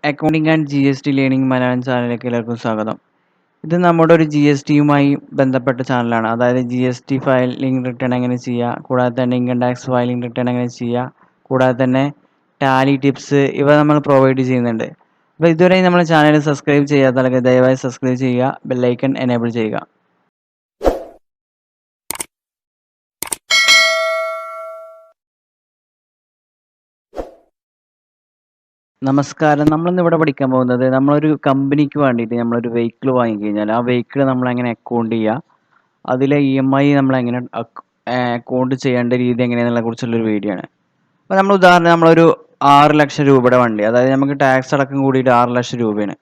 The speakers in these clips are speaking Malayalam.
Accounting and GST learning Malayalam ചാനലിലേക്ക് എല്ലാവർക്കും സ്വാഗതം. ഇത് നമ്മുടെ ഒരു GSTയുമായി ബന്ധപ്പെട്ട ചാനലാണ്. അതായത് GST ഫയലിംഗ് റിട്ടേൺ എങ്ങനെ ചെയ്യുക, കൂടാതെ തന്നെ ഇൻകം ടാക്സ് ഫയലിംഗ് റിട്ടേൺ എങ്ങനെ ചെയ്യുക, കൂടാതെ തന്നെ ടാലി ടിപ്സ് ഇവ നമ്മൾ പ്രൊവൈഡ് ചെയ്യുന്നുണ്ട്. അപ്പോൾ ഇതുവരെ നമ്മുടെ ചാനൽ സബ്സ്ക്രൈബ് ചെയ്യാത്തവർക്ക് ദയവായി സബ്സ്ക്രൈബ് ചെയ്യുക, ബെല്ലൈക്കൺ എനേബിൾ ചെയ്യുക. നമസ്കാരം. നമ്മളിന്ന് ഇവിടെ പഠിക്കാൻ പോകുന്നത് നമ്മളൊരു കമ്പനിക്ക് വേണ്ടിയിട്ട് നമ്മളൊരു വെഹിക്കിൾ വാങ്ങിക്കഴിഞ്ഞാൽ ആ വെഹിക്കിൾ നമ്മളെങ്ങനെ അക്കൗണ്ട് ചെയ്യുക, അതിലെ EMI നമ്മളെങ്ങനെ അക്കൗണ്ട് ചെയ്യേണ്ട രീതി എങ്ങനെയാണെന്നുള്ളതിനെ കുറിച്ചുള്ളൊരു വീഡിയോ ആണ്. അപ്പോൾ നമ്മൾ ഉദാഹരണം നമ്മളൊരു 6 ലക്ഷം രൂപയുടെ വണ്ടി, അതായത് നമുക്ക് ടാക്സ് അടക്കം കൂടിയിട്ട് 6 ലക്ഷം രൂപയാണ്.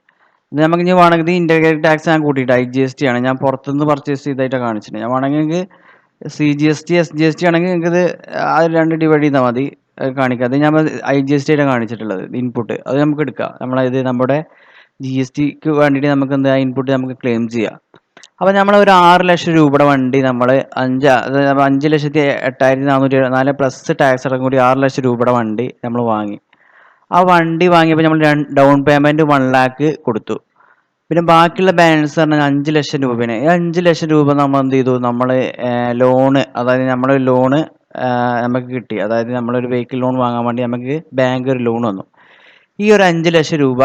ഇത് നമുക്ക് ഇനി വേണമെങ്കിൽ ഇത് ഇൻ്റഗ്രേറ്റഡ് ടാക്സ് ഞാൻ കൂട്ടിയിട്ട് IGST ആണ്, ഞാൻ പുറത്തുനിന്ന് പർച്ചേസ് ചെയ്തായിട്ടാണ് കാണിച്ചിട്ട്. ഞാൻ വേണമെങ്കിൽ നിങ്ങൾക്ക് CGST SGST ആണെങ്കിൽ നിങ്ങൾക്ക് ഇത് അത് 2 ഡിവൈഡ് ചെയ്താൽ മതി കാണിക്കുക. അത് ഞാൻ IGST ആയിട്ടാണ് കാണിച്ചിട്ടുള്ളത് ഇൻപുട്ട്. അത് നമുക്ക് എടുക്കാം. നമ്മളത് നമ്മുടെ GSTക്ക് വേണ്ടിയിട്ട് നമുക്ക് എന്താ ഇൻപുട്ട് നമുക്ക് ക്ലെയിം ചെയ്യാം. അപ്പോൾ നമ്മൾ ഒരു 6 ലക്ഷം രൂപയുടെ വണ്ടി നമ്മൾ 5,08,474 പ്ലസ് ടാക്സ് അടക്കം കൂടി 6 ലക്ഷം രൂപയുടെ വണ്ടി നമ്മൾ വാങ്ങി. ആ വണ്ടി വാങ്ങിയപ്പോൾ നമ്മൾ ഡൗൺ പേയ്മെൻറ്റ് 1 lakh കൊടുത്തു. പിന്നെ ബാക്കിയുള്ള ബാലൻസ് പറഞ്ഞാൽ 5 ലക്ഷം രൂപയാണ്. ഈ 5 ലക്ഷം രൂപ നമ്മൾ എന്ത് ചെയ്തു, നമ്മൾ ലോണ്, അതായത് നമ്മുടെ ലോണ് നമുക്ക് കിട്ടി. അതായത് നമ്മളൊരു വെഹിക്കിൾ ലോൺ വാങ്ങാൻ വേണ്ടി നമുക്ക് ബാങ്ക് ഒരു ലോൺ വന്നു. ഈ ഒരു 5 ലക്ഷം രൂപ,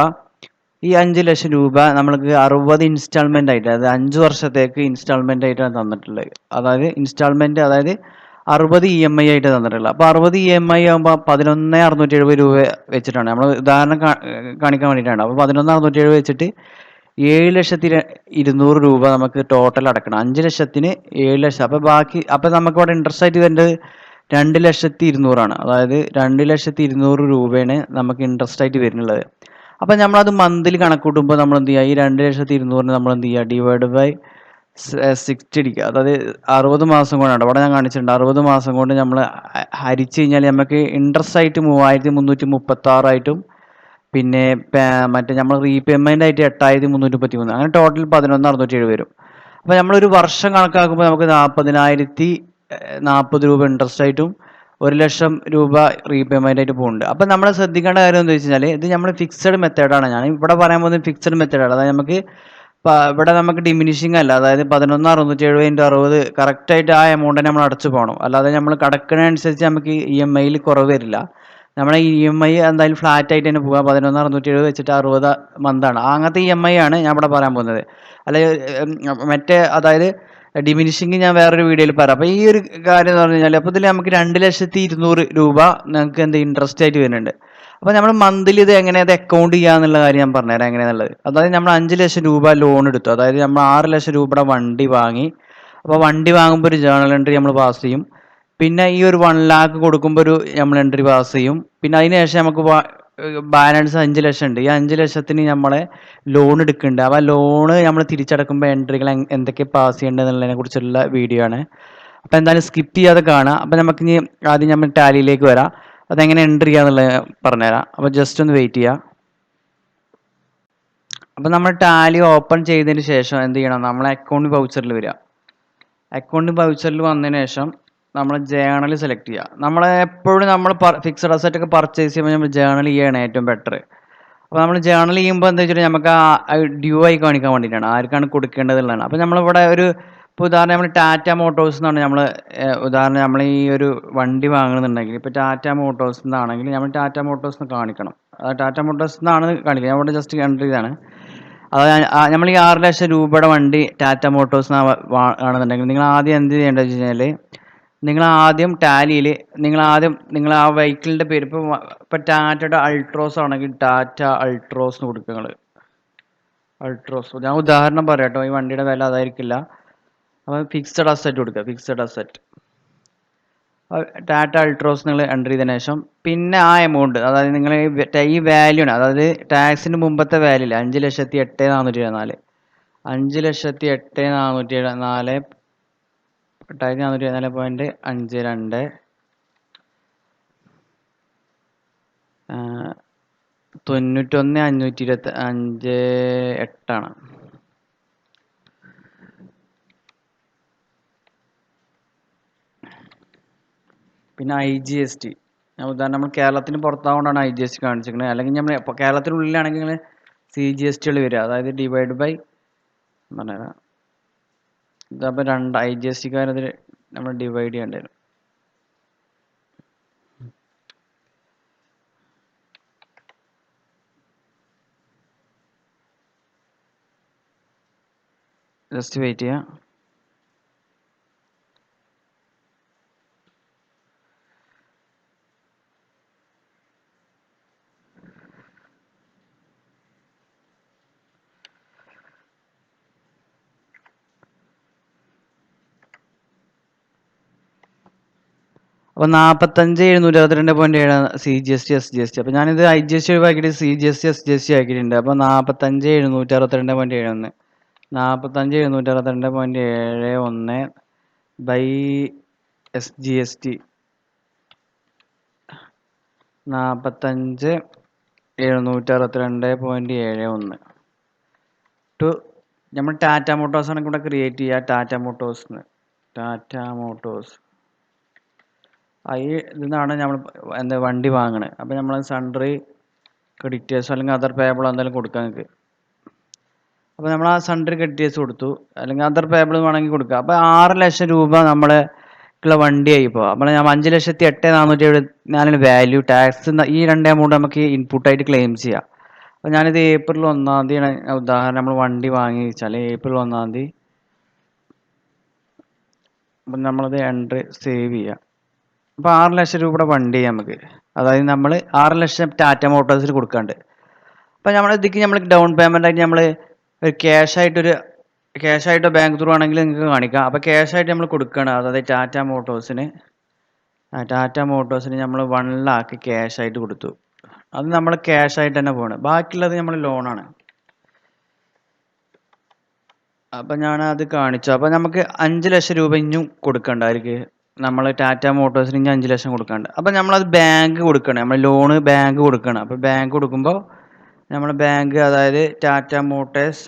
ഈ 5 ലക്ഷം രൂപ നമ്മൾക്ക് 60 ഇൻസ്റ്റാൾമെൻ്റ് ആയിട്ട്, അതായത് 5 വർഷത്തേക്ക് ഇൻസ്റ്റാൾമെൻ്റ് ആയിട്ടാണ് തന്നിട്ടുള്ളത്. അതായത് ഇൻസ്റ്റാൾമെൻറ്റ്, അതായത് 60 EMI ആയിട്ട് തന്നിട്ടുള്ളത്. അപ്പോൾ 60 EMI ആകുമ്പോൾ 11,670 രൂപ വെച്ചിട്ടാണ് നമ്മൾ ഉദാഹരണം കാണിക്കാൻ വേണ്ടിയിട്ടാണ്. അപ്പോൾ 11,670 വെച്ചിട്ട് 7,200,000 രൂപ നമുക്ക് ടോട്ടൽ അടക്കണം. 5 ലക്ഷത്തിന് 7 ലക്ഷം. അപ്പോൾ ബാക്കി, അപ്പോൾ നമുക്ക് ഇവിടെ ഇൻട്രസ്റ്റ് ആയിട്ട് വരേണ്ടത് 2,200,000 ആണ്. അതായത് 2,200,000 രൂപയാണ് നമുക്ക് ഇൻട്രസ്റ്റ് ആയിട്ട് വരുന്നുള്ളത്. അപ്പോൾ നമ്മളത് മന്ത്ലി കണക്ക് കൂട്ടുമ്പോൾ നമ്മൾ എന്ത് ചെയ്യുക, ഈ 2,200,000 നമ്മൾ എന്ത് ചെയ്യുക, ഡിവൈഡ് ബൈ 60 അടിക്കുക. അതായത് 60 മാസം കൊണ്ടാണ് അവിടെ ഞാൻ കാണിച്ചിട്ടുണ്ട്. 60 മാസം കൊണ്ട് നമ്മൾ ഹരിച്ച് കഴിഞ്ഞാൽ നമുക്ക് ഇൻട്രസ്റ്റ് ആയിട്ട് 3,336 ആയിട്ടും, പിന്നെ മറ്റേ നമ്മൾ റീപേയ്മെൻ്റ് ആയിട്ട് 8,333, അങ്ങനെ ടോട്ടൽ 11,670 വരും. അപ്പോൾ നമ്മളൊരു വർഷം കണക്കാക്കുമ്പോൾ നമുക്ക് 40,040 രൂപ ഇൻട്രസ്റ്റ് ആയിട്ടും 1 ലക്ഷം രൂപ റീപേയ്മെൻ്റ് ആയിട്ട് പോകുന്നുണ്ട്. അപ്പോൾ നമ്മൾ ശ്രദ്ധിക്കേണ്ട കാര്യം എന്താ വെച്ച് കഴിഞ്ഞാൽ, ഇത് നമ്മൾ ഫിക്സഡ് മെത്തേഡാണ്. ഞാൻ ഇവിടെ പറയാൻ പോകുന്നത് ഫിക്സഡ് മെത്തേഡാണ്. അതായത് നമുക്ക് ഇവിടെ നമുക്ക് ഡിമിനിഷിങ് അല്ല. അതായത് 11,670 × 60 കറക്റ്റായിട്ട് ആ എമൗണ്ട് നമ്മൾ അടച്ചു പോകണം. അല്ലാതെ നമ്മൾ കടക്കുന്നതനുസരിച്ച് നമുക്ക് EMI കുറവ് വരില്ല. നമ്മുടെ EMI എന്തായാലും ഫ്ലാറ്റ് ആയിട്ട് തന്നെ പോകുക. 11,670 വെച്ചിട്ട് 60 മന്താണ്. അങ്ങനത്തെ EMI ആണ് ഞാൻ ഇവിടെ പറയാൻ പോകുന്നത്. അല്ലെങ്കിൽ മറ്റേ, അതായത് ഡിമിനിഷിങ് ഞാൻ വേറൊരു വീഡിയോയിൽ പറയാം. അപ്പോൾ ഈ ഒരു കാര്യം എന്ന് പറഞ്ഞു കഴിഞ്ഞാൽ, അപ്പോൾ ഇതിൽ നമുക്ക് 2,200,000 രൂപ നിങ്ങൾക്ക് എന്ത് ഇൻട്രസ്റ്റ് ആയിട്ട് വരുന്നുണ്ട്. അപ്പോൾ നമ്മൾ മന്ത്ലി ഇത് എങ്ങനെ അത് അക്കൗണ്ട് ചെയ്യുക എന്നുള്ള കാര്യം ഞാൻ പറഞ്ഞുതരാം എങ്ങനെയാണെന്നുള്ളത്. അതായത് നമ്മൾ 5 ലക്ഷം രൂപ ലോൺ എടുത്തു. അതായത് നമ്മൾ 6 ലക്ഷം രൂപയുടെ വണ്ടി വാങ്ങി. അപ്പോൾ വണ്ടി വാങ്ങുമ്പോൾ ഒരു ജേണൽ എൻട്രി നമ്മൾ പാസ് ചെയ്യും. പിന്നെ ഈ ഒരു 1 lakh കൊടുക്കുമ്പോൾ ഒരു നമ്മൾ എൻട്രി പാസ് ചെയ്യും. പിന്നെ അതിന് ശേഷം നമുക്ക് ബാലൻസ് 5 ലക്ഷം ഉണ്ട്. ഈ 5 ലക്ഷത്തിന് നമ്മളെ ലോൺ എടുക്കുന്നുണ്ട്. അപ്പോൾ ലോണ് നമ്മൾ തിരിച്ചടക്കുമ്പോൾ എൻട്രികൾ എന്തൊക്കെ പാസ് ചെയ്യേണ്ടത് എന്നുള്ളതിനെ കുറിച്ചുള്ള വീഡിയോ ആണ്. അപ്പോൾ എന്തായാലും സ്കിപ്പ് ചെയ്യാതെ കാണാം. അപ്പോൾ നമുക്കിനി ആദ്യം നമ്മൾ ടാലിയിലേക്ക് വരാം. അതെങ്ങനെ എൻട്രി ചെയ്യാന്നുള്ളത് പറഞ്ഞുതരാം. അപ്പോൾ ജസ്റ്റ് ഒന്ന് വെയിറ്റ് ചെയ്യുക. അപ്പോൾ നമ്മൾ ടാലി ഓപ്പൺ ചെയ്തതിന് ശേഷം എന്ത് ചെയ്യണം, നമ്മളെ അക്കൗണ്ട് വൗച്ചറിൽ വരിക. അക്കൗണ്ട് വൗച്ചറിൽ വന്നതിന് ശേഷം നമ്മൾ ജേണൽ സെലക്ട് ചെയ്യുക. നമ്മൾ എപ്പോഴും നമ്മൾ ഫിക്സഡ് അസറ്റ് ഒക്കെ പർച്ചേസ് ചെയ്യുമ്പോൾ നമ്മൾ ജേണൽ ചെയ്യാണ് ഏറ്റവും ബെറ്റർ. അപ്പോൾ നമ്മൾ ജേണൽ ചെയ്യുമ്പോൾ എന്താ വെച്ചാൽ നമുക്ക് ആ ഡ്യൂ ആയി കാണിക്കാൻ വേണ്ടിയിട്ടാണ്, ആർക്കാണ് കൊടുക്കേണ്ടതുള്ളതാണ്. അപ്പോൾ നമ്മളിവിടെ ഒരു, ഇപ്പോൾ ഉദാഹരണം നമ്മൾ ടാറ്റ മോട്ടോഴ്സ് എന്നാണ് നമ്മൾ ഉദാഹരണം നമ്മൾ ഈ ഒരു വണ്ടി വാങ്ങുന്നുണ്ടെങ്കിൽ, ഇപ്പോൾ ടാറ്റ മോട്ടോഴ്സ് എന്നാണെങ്കിൽ നമ്മൾ ടാറ്റ മോട്ടോഴ്സ് എന്ന് കാണിക്കണം. അത് ടാറ്റ മോട്ടോഴ്സ് എന്നാണ് കാണിക്കുക. ഞാൻ ഇവിടെ ജസ്റ്റ് എൻ്റർ ചെയ്താണ്. അത് നമ്മൾ ഈ 6 ലക്ഷം രൂപയുടെ വണ്ടി ടാറ്റ മോട്ടോഴ്സ് ആണെന്നുണ്ടെങ്കിൽ നിങ്ങൾ ആദ്യം എന്ത് ചെയ്യേണ്ടത് വെച്ച് കഴിഞ്ഞാൽ, നിങ്ങൾ ആദ്യം ടാലിയിൽ നിങ്ങൾ ആ വെഹിക്കിളിൻ്റെ പേര്, ഇപ്പോൾ ടാറ്റയുടെ അൾട്രോസ് ആണെങ്കിൽ ടാറ്റ അൾട്രോസ് എന്ന് കൊടുക്കുക. നിങ്ങൾ അൾട്രോസ്, ഞാൻ ഉദാഹരണം പറയാം കേട്ടോ, ഈ വണ്ടിയുടെ വില അതായിരിക്കില്ല. അപ്പോൾ ഫിക്സഡ് അസറ്റ് കൊടുക്കുക. ഫിക്സഡ് അസറ്റ് ടാറ്റ അൾട്രോസ് നിങ്ങൾ എൻ്റർ ചെയ്തതിനു ശേഷം പിന്നെ ആ എമൗണ്ട്, അതായത് നിങ്ങൾ ഈ വാല്യൂ ആണ്, അതായത് ടാക്സിന് മുമ്പത്തെ വാല്യൂ ഇല്ല, 5,08,474, 5,08,474, 8,474.52 91,525.8 പിന്നെ IGST ഉദാഹരണം നമ്മൾ കേരളത്തിന് പുറത്താകൊണ്ടാണ് IGST കാണിച്ചിരിക്കുന്നത്. അല്ലെങ്കിൽ നമ്മൾ കേരളത്തിനുള്ളിലാണെങ്കിൽ നിങ്ങൾ CGST വരിക, അതായത് ഡിവൈഡ് ബൈ പറഞ്ഞുതരാം. ഇതപ്പോൾ 2 IGSTക്കാരതിൽ നമ്മൾ ഡിവൈഡ് ചെയ്യേണ്ടി വരും. ജസ്റ്റ് വെയിറ്റ് ചെയ്യാം. അപ്പോൾ 45,762.7 CGST SGST. അപ്പോൾ ഞാനിത് IGST ഒഴിവാക്കിയിട്ട് CGST SGST ആക്കിയിട്ടുണ്ട്. അപ്പോൾ 45,762.71 45,762.71 ബൈ SGST 45,762.71 ടു നമ്മൾ ടാറ്റ മോട്ടോഴ്സാണ് ഇവിടെ ക്രിയേറ്റ് ചെയ്യുക. ടാറ്റ മോട്ടോഴ്സ് ഈ ഇതിന്നാണ് നമ്മൾ എന്താ വണ്ടി വാങ്ങണത്. അപ്പോൾ നമ്മൾ സൺഡ്രി ക്രെഡിറ്റേഴ്സ് അല്ലെങ്കിൽ അതർ പേബിൾ എന്തായാലും കൊടുക്കാം നിങ്ങൾക്ക്. അപ്പോൾ നമ്മൾ ആ സൺഡ്രി ക്രെഡിറ്റേഴ്സ് കൊടുത്തു, അല്ലെങ്കിൽ അതർ പേബിൾ വേണമെങ്കിൽ കൊടുക്കുക. അപ്പോൾ 6 ലക്ഷം രൂപ നമ്മളെക്കുള്ള വണ്ടിയായി. ഇപ്പോൾ നമ്മൾ 5,08,474 വാല്യൂ ടാക്സ് ഈ 2 എമൗണ്ട് നമുക്ക് ഇൻപുട്ടായിട്ട് ക്ലെയിം ചെയ്യാം. അപ്പോൾ ഞാനിത് ഏപ്രിൽ 1-ാം തീയതിയാണ് ഉദാഹരണം നമ്മൾ വണ്ടി വാങ്ങി വെച്ചാൽ ഏപ്രിൽ 1-ാം തീയതി അപ്പം നമ്മളത് എൻട്രി സേവ് ചെയ്യാം. അപ്പോൾ 6 ലക്ഷം രൂപയുടെ വണ്ടി നമുക്ക്, അതായത് നമ്മൾ 6 ലക്ഷം ടാറ്റ മോട്ടോഴ്സിൽ കൊടുക്കാണ്ട്. അപ്പോൾ നമ്മൾ ഇതിക്ക് നമ്മൾ ഡൗൺ പേയ്മെൻ്റ് ആയിട്ട് നമ്മൾ ഒരു ക്യാഷായിട്ടോ ബാങ്ക് ത്രൂ ആണെങ്കിൽ നിങ്ങൾക്ക് കാണിക്കാം. അപ്പോൾ ക്യാഷായിട്ട് നമ്മൾ കൊടുക്കുകയാണ്, അതായത് ടാറ്റ മോട്ടോഴ്സിന് നമ്മൾ 1 lakh ക്യാഷായിട്ട് കൊടുത്തു. അത് നമ്മൾ ക്യാഷായിട്ട് തന്നെ പോകണം. ബാക്കിയുള്ളത് നമ്മൾ ലോണാണ്. അപ്പം ഞാനത് കാണിച്ചു. അപ്പം നമുക്ക് 5 ലക്ഷം രൂപ ഇനിയും കൊടുക്കണ്ടായിരിക്കും. നമ്മൾ ടാറ്റ മോട്ടോഴ്സിന് ഇനി 5 ലക്ഷം കൊടുക്കണ്ട. അപ്പം നമ്മളത് ബാങ്ക് കൊടുക്കണം, നമ്മൾ ലോണ് ബാങ്ക് കൊടുക്കണം. അപ്പോൾ ബാങ്ക് കൊടുക്കുമ്പോൾ നമ്മൾ ബാങ്ക്, അതായത് ടാറ്റ മോട്ടോഴ്സ്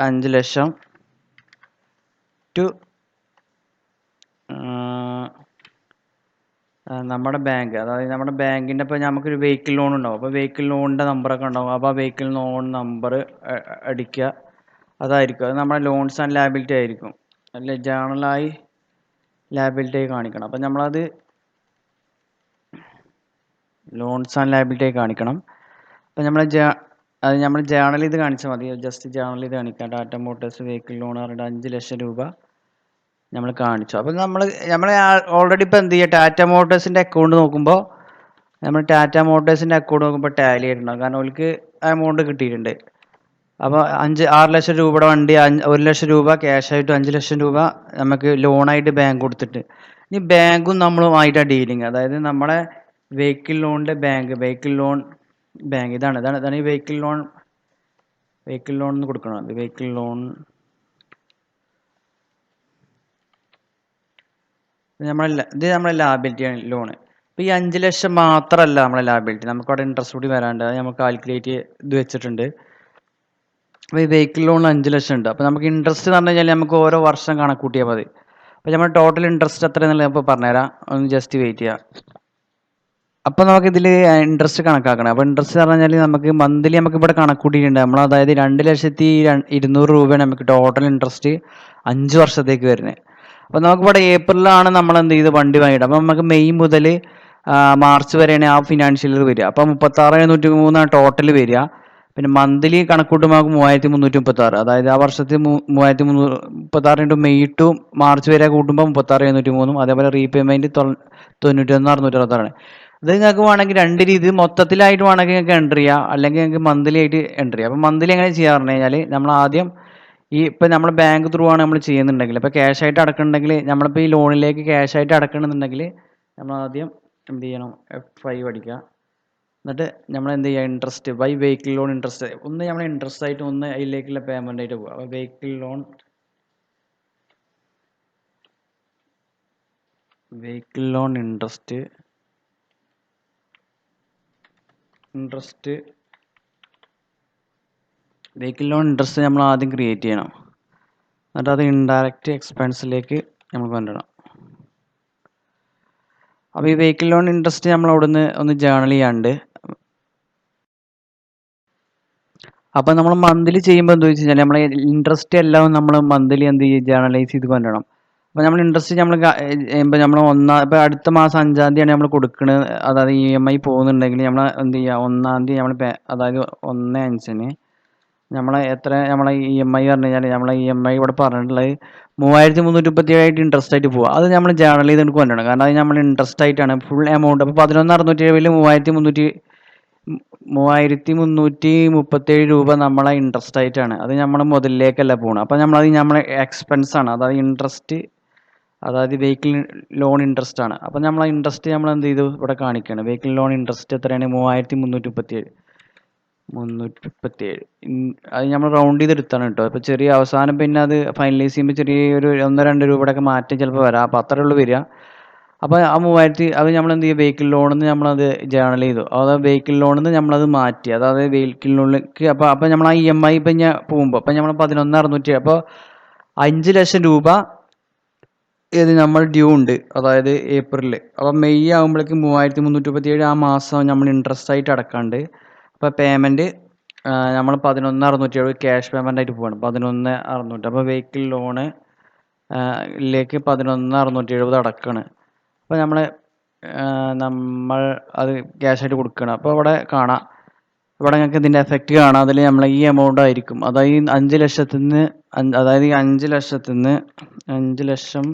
5 ലക്ഷം ടു നമ്മുടെ ബാങ്ക്, അതായത് നമ്മുടെ ബാങ്കിൻ്റെ ഇപ്പോൾ നമുക്കൊരു വെഹിക്കിൾ ലോൺ ഉണ്ടാവും. അപ്പോൾ വെഹിക്കിൾ ലോണിൻ്റെ നമ്പറൊക്കെ ഉണ്ടാവും. അപ്പോൾ ആ വെഹിക്കിൾ ലോൺ നമ്പർ അടിക്കുക, അതായിരിക്കും. അത് നമ്മുടെ ലോൺസ് ആൻഡ് ലാബിലിറ്റി ആയിരിക്കും, അല്ലെ ജേണലായി ലാബിലിറ്റി ആയി കാണിക്കണം. അപ്പം നമ്മളത് ലോൺസ് ആൻഡ് ലാബിലിറ്റി ആയി കാണിക്കണം. അപ്പം നമ്മൾ നമ്മൾ ജേണൽ ഇത് കാണിച്ചാൽ മതി. ജസ്റ്റ് ജേണൽ ഇത് കാണിക്കാം. ടാറ്റ മോട്ടോഴ്സ് വെഹിക്കിൾ ലോൺ പറഞ്ഞിട്ട് 5 ലക്ഷം രൂപ നമ്മൾ കാണിച്ചു. അപ്പം നമ്മൾ ഓൾറെഡി ഇപ്പോൾ എന്ത് ചെയ്യുക, ടാറ്റ മോട്ടോഴ്സിൻ്റെ അക്കൗണ്ട് നോക്കുമ്പോൾ ടാലി ആയിട്ടുണ്ടാകും. കാരണം അവർക്ക് ആ എമൗണ്ട് കിട്ടിയിട്ടുണ്ട്. അപ്പോൾ 6 ലക്ഷം രൂപയുടെ വണ്ടി 1 ലക്ഷം രൂപ ക്യാഷായിട്ട് 5 ലക്ഷം രൂപ നമുക്ക് ലോണായിട്ട് ബാങ്ക് കൊടുത്തിട്ട്, ഇനി ബാങ്കും നമ്മളുമായിട്ടാണ് ഡീലിങ്. അതായത് നമ്മളെ വെഹിക്കിൾ ലോണിൻ്റെ ബാങ്ക് ഇതാണ് ഈ വെഹിക്കിൾ ലോൺ എന്ന് കൊടുക്കണം. വെഹിക്കിൾ ലോൺ ഇത് നമ്മളെ ലാബിലിറ്റിയാണ്, ലോണ്. ഇപ്പോൾ ഈ 5 ലക്ഷം മാത്രമല്ല നമ്മളെ ലാബിലിറ്റി, നമുക്കവിടെ ഇൻട്രസ്റ്റ് കൂടി വരാണ്ട്. അത് നമുക്ക് കാൽക്കുലേറ്റ് ഇത് വെച്ചിട്ടുണ്ട്. അപ്പോൾ ഈ വെഹിക്കിൾ ലോൺ 5 ലക്ഷം ഉണ്ട്. അപ്പോൾ നമുക്ക് ഇൻട്രസ്റ്റ് എന്ന് പറഞ്ഞു കഴിഞ്ഞാൽ നമുക്ക് ഓരോ വർഷം കണക്കൂട്ടിയാൽ മതി. അപ്പോൾ നമ്മൾ ടോട്ടൽ ഇൻട്രസ്റ്റ് എത്രയെന്നുള്ളത് ഇപ്പോൾ പറഞ്ഞുതരാം, ഒന്ന് ജസ്റ്റ് വെയിറ്റ് ചെയ്യാം. അപ്പോൾ നമുക്ക് ഇതിൽ ഇൻട്രസ്റ്റ് കണക്കാക്കണം. അപ്പോൾ ഇൻട്രസ്റ്റ് എന്ന് പറഞ്ഞാൽ നമുക്ക് മന്ത്ലി നമുക്ക് ഇവിടെ കണക്കൂട്ടിയിട്ടുണ്ട്. നമ്മൾ അതായത് 2,200,000 രൂപയാണ് നമുക്ക് ടോട്ടൽ ഇൻട്രസ്റ്റ് 5 വർഷത്തേക്ക് വരുന്നത്. അപ്പോൾ നമുക്കിവിടെ ഏപ്രിലാണ് നമ്മൾ എന്ത് ചെയ്ത് വണ്ടി വാങ്ങിയിട്ട്, അപ്പോൾ നമുക്ക് മെയ് മുതൽ മാർച്ച് വരെയാണ് ആ ഫിനാൻഷ്യൽ ഇയർ വരിക. അപ്പോൾ 36,703 ടോട്ടൽ വരിക. പിന്നെ മന്ത്ലി കണക്കൂട്ടുമ്പോൾ നമുക്ക് 3,336, അതായത് ആ വർഷത്തിൽ 3,336 ഇൻറ്റു മെയ് ടു മാർച്ച് വരെ കൂട്ടുമ്പോൾ 36,703. അതേപോലെ റീപേയ്മെൻറ്റ് 91,666. ഇത് നിങ്ങൾക്ക് വേണമെങ്കിൽ 2 രീതി മൊത്തത്തിലായിട്ട് വേണമെങ്കിൽ നിങ്ങൾക്ക് എൻ്റർ ചെയ്യാം, അല്ലെങ്കിൽ നിങ്ങൾക്ക് മന്ത്ലി ആയിട്ട് എൻ്റർ ചെയ്യാം. അപ്പോൾ മന്ത്ലി എങ്ങനെ ചെയ്യാൻ പറഞ്ഞു കഴിഞ്ഞാൽ നമ്മൾ ആദ്യം ഇപ്പം നമ്മൾ ബാങ്ക് ത്രൂ ആണ് നമ്മൾ ചെയ്യുന്നുണ്ടെങ്കിൽ, ഇപ്പോൾ ക്യാഷ് ആയിട്ട് അടക്കണമെങ്കിൽ, നമ്മളിപ്പോൾ ഈ ലോണിലേക്ക് ക്യാഷ് ആയിട്ട് അടക്കണമെന്നുണ്ടെങ്കിൽ നമ്മൾ ആദ്യം എന്ത് ചെയ്യണം, F5 അടിക്കുക. എന്നിട്ട് നമ്മൾ എന്ത് ചെയ്യുക, interest by vehicle loan interest, ഒന്ന് നമ്മൾ ഇൻട്രസ്റ്റ് ആയിട്ട്, ഒന്ന് അതിലേക്കുള്ള പേയ്മെൻ്റ് ആയിട്ട് പോകുക. അപ്പോൾ vehicle loan interest vehicle loan interest നമ്മൾ ആദ്യം ക്രിയേറ്റ് ചെയ്യണം. എന്നിട്ട് അത് ഇൻഡയറക്റ്റ് എക്സ്പെൻസിലേക്ക് നമ്മൾ കൊണ്ടുവരണം. അപ്പോൾ ഈ വെഹിക്കിൾ ലോൺ ഇൻട്രസ്റ്റ് നമ്മൾ അവിടുന്ന് ഒന്ന് ജേണൽ ചെയ്യാണ്ട്. അപ്പോൾ നമ്മൾ മന്ത്ലി ചെയ്യുമ്പോൾ എന്താ വെച്ച് കഴിഞ്ഞാൽ നമ്മളെ ഇൻട്രസ്റ്റ് എല്ലാം നമ്മൾ മന്ത്ലി എന്ത് ചെയ്യും, ജേണലൈസ് ചെയ്ത് കൊണ്ടുവരണം. അപ്പോൾ നമ്മൾ ഇൻട്രസ്റ്റ് നമ്മൾ ഇപ്പോൾ അടുത്ത മാസം 5-ാം തീയതിയാണ് നമ്മൾ കൊടുക്കുന്നത്, അതായത് EMI പോകുന്നുണ്ടെങ്കിൽ നമ്മൾ എന്ത് ചെയ്യുക, 1-ാം തീയതി നമ്മൾ അതായത് 1/5-ന് നമ്മളെ EMI പറഞ്ഞു കഴിഞ്ഞാൽ നമ്മളെ EMI ഇവിടെ പറഞ്ഞിട്ടുള്ളത് 3337 ഇൻട്രസ്റ്റ് ആയിട്ട് പോകുക. അത് നമ്മൾ ജേണൽ ചെയ്ത് കൊണ്ടുവരണം. കാരണം അത് നമ്മൾ ഇൻട്രസ്റ്റ് ആയിട്ടാണ് ഫുൾ എമൗണ്ട്. അപ്പോൾ 11,670 3337 രൂപ നമ്മളെ ഇൻട്രസ്റ്റ് ആയിട്ടാണ്. അത് നമ്മളെ മുതലിലേക്കല്ല പോകണം. അപ്പോൾ നമ്മളെ എക്സ്പെൻസ് ആണ്, അതായത് ഇൻട്രസ്റ്റ്, അതായത് വെഹിക്കിൾ ലോൺ ഇൻട്രസ്റ്റ് ആണ്. അപ്പോൾ നമ്മളെ ഇൻട്രസ്റ്റ് നമ്മൾ എന്ത് ചെയ്തു ഇവിടെ കാണിക്കുകയാണ്. വെഹിക്കിൾ ലോൺ ഇൻട്രസ്റ്റ് എത്രയാണ്? 3337. അത് നമ്മൾ റൗണ്ട് ചെയ്തെടുത്താണ് കേട്ടോ. അപ്പോൾ ചെറിയ അവസാനം പിന്നെ അത് ഫൈനലൈസ് ചെയ്യുമ്പോൾ ചെറിയൊരു 1-2 രൂപയുടെയൊക്കെ മാറ്റം ചിലപ്പോൾ വരാം. അപ്പോൾ അത്രേ ഉള്ളൂ വരിക. അപ്പോൾ ആ 3000 അത് നമ്മൾ എന്ത് ചെയ്യും, വെഹിക്കിൾ ലോണിൽ നിന്ന് നമ്മളത് ജേണൽ ചെയ്തു. അതായത് വെഹിക്കിൾ ലോണിൽ നിന്ന് നമ്മളത് മാറ്റി, അതായത് വെഹിക്കിൾ ലോണിലേക്ക് അപ്പോൾ നമ്മൾ ആ EMI ഇപ്പം ഞാൻ പോകുമ്പോൾ അപ്പോൾ നമ്മൾ 11,600, അപ്പോൾ 5 ലക്ഷം രൂപ ഇത് നമ്മൾ ഡ്യൂ ഉണ്ട്, അതായത് ഏപ്രിലിൽ. അപ്പോൾ മെയ് ആകുമ്പോഴേക്കും 3337 ആ മാസം നമ്മൾ ഇൻട്രസ്റ്റ് ആയിട്ട് അടക്കാണ്ട്. അപ്പോൾ പേയ്മെൻറ്റ് നമ്മൾ 11,670 ക്യാഷ് പേയ്മെൻ്റ് ആയിട്ട് പോവാണ്, 11,600. അപ്പോൾ വെഹിക്കിൾ ലോണ് ലേക്ക് 11,670 അടക്കാണ്. അപ്പോൾ നമ്മൾ അത് ക്യാഷ് ആയിട്ട് കൊടുക്കുകയാണ്. അപ്പോൾ ഇവിടെ കാണാം, ഇവിടെ നിങ്ങൾക്ക് ഇതിൻ്റെ എഫക്റ്റ് കാണാം. അതിൽ നമ്മൾ ഈ എമൗണ്ട് ആയിരിക്കും, അതായത് 5 ലക്ഷത്തിൽ നിന്ന് അതായത് ഈ 5 ലക്ഷത്തിൽ നിന്ന് 5 ലക്ഷം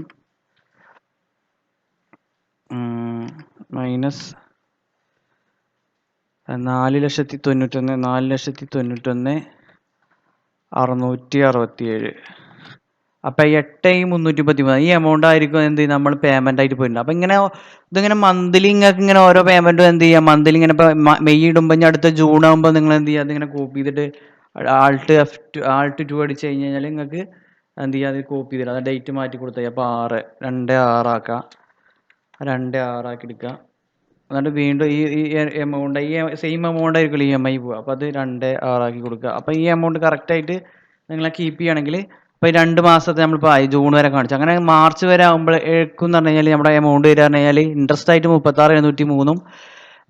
മൈനസ് 4,91,667. അപ്പം 8,313 ഈ എമൗണ്ട് ആയിരിക്കും എന്ത് നമ്മൾ പേയ്മെൻ്റ് ആയിട്ട് പോയിട്ടുണ്ട്. അപ്പം ഇതിങ്ങനെ മന്ത്ലി നിങ്ങൾക്ക് ഇങ്ങനെ ഓരോ പേയ്മെൻറ്റും എന്ത് ചെയ്യുക, മന്ത്ലി ഇങ്ങനെ ഇപ്പോൾ മെയ് ഇടുമ്പോൾ ഇനി അടുത്ത ജൂൺ ആകുമ്പോൾ നിങ്ങൾ എന്ത് ചെയ്യുക, അതിങ്ങനെ കോപ്പി ചെയ്തിട്ട് Alt 2 അടിച്ച് കഴിഞ്ഞാൽ നിങ്ങൾക്ക് എന്ത് ചെയ്യുക, അത് കോപ്പി ചെയ്തിട്ട് അത് ഡേറ്റ് മാറ്റി കൊടുത്താൽ അപ്പോൾ 2/6 ആക്കാം, 2/6 ആക്കി എടുക്കുക. എന്നിട്ട് വീണ്ടും ഈ എമൗണ്ട് സെയിം എമൗണ്ട് ആയിരിക്കും EMI പോവുക. അപ്പോൾ അത് 2/6 ആക്കി കൊടുക്കുക. അപ്പോൾ ഈ എമൗണ്ട് കറക്റ്റായിട്ട് നിങ്ങൾ കീപ്പ് ചെയ്യുകയാണെങ്കിൽ ഇപ്പോൾ 2 മാസത്തെ നമ്മളിപ്പോൾ ജൂൺ വരെ കാണിച്ചു, അങ്ങനെ മാർച്ച് വരെ ആകുമ്പോഴേക്കും എന്ന് പറഞ്ഞു കഴിഞ്ഞാൽ നമ്മുടെ എമൗണ്ട് വരിക പറഞ്ഞു കഴിഞ്ഞാൽ ഇൻട്രസ്റ്റ് ആയിട്ട് 36,703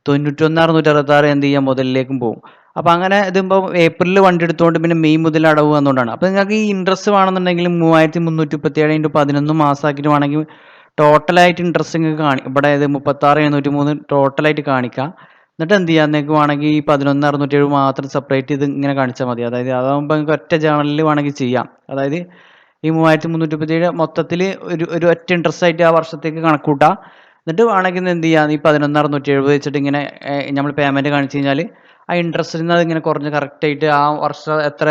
91,666 എന്ത് ചെയ്യാം, മുതലിലേക്കും പോകും. അപ്പോൾ അങ്ങനെ ഇതിപ്പോൾ ഏപ്രിലിൽ വണ്ടി എടുത്തുകൊണ്ട് പിന്നെ മെയ് മുതൽ അടവ് വന്നുകൊണ്ടാണ്. അപ്പോൾ നിങ്ങൾക്ക് ഈ ഇൻട്രസ്റ്റ് വേണമെന്നുണ്ടെങ്കിൽ 3,337 × 11 മാസമാക്കിയിട്ട് വേണമെങ്കിൽ ടോട്ടലായിട്ട് ഇൻട്രസ്റ്റ് നിങ്ങൾക്ക് ഇവിടെ ഇത് 36,703 ടോട്ടലായിട്ട് കാണിക്കാം. എന്നിട്ട് എന്ത് ചെയ്യാം, നിങ്ങൾക്ക് വേണമെങ്കിൽ ഈ 11,670 മാത്രം സെപ്പറേറ്റ് ചെയ്ത് ഇങ്ങനെ കാണിച്ചാൽ മതി. അതായത് അതാകുമ്പോൾ നിങ്ങൾക്ക് ഒറ്റ ജേണലിൽ വേണമെങ്കിൽ ചെയ്യാം. അതായത് ഈ 3,337 മൊത്തത്തിൽ ഒരു ഒറ്റ ഇൻട്രസ്റ്റ് ആയിട്ട് ആ വർഷത്തേക്ക് കണക്കൂട്ടാം. എന്നിട്ട് വേണമെങ്കിൽ എന്ത് ചെയ്യാം, ഈ 11,670 വെച്ചിട്ട് ഇങ്ങനെ നമ്മൾ പേയ്മെൻറ്റ് കാണിച്ചു കഴിഞ്ഞാൽ ആ ഇൻട്രസ്റ്റിൽ നിന്ന് അതിങ്ങനെ കുറഞ്ഞ് കറക്റ്റായിട്ട് ആ വർഷം എത്ര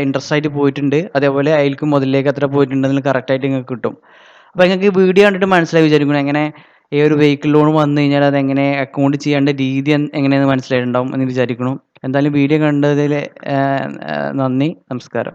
ഇൻട്രസ്റ്റ് ആയിട്ട് പോയിട്ടുണ്ട്, അതേപോലെ അതിലേക്ക് മുതലിലേക്ക് എത്ര പോയിട്ടുണ്ടെന്ന് കറക്റ്റായിട്ട് നിങ്ങൾക്ക് കിട്ടും. അപ്പോൾ നിങ്ങൾക്ക് ഈ വീഡിയോ കണ്ടിട്ട് മനസ്സിലായി വിചാരിക്കണം, എങ്ങനെ ഈ ഒരു വെഹിക്കിൾ ലോൺ വന്നു കഴിഞ്ഞാൽ അതെങ്ങനെ അക്കൗണ്ട് ചെയ്യേണ്ട രീതി എങ്ങനെയെന്ന് മനസ്സിലായിട്ടുണ്ടാവും എന്ന് വിചാരിക്കണം. എന്തായാലും വീഡിയോ കണ്ടതിൽ നന്ദി, നമസ്കാരം.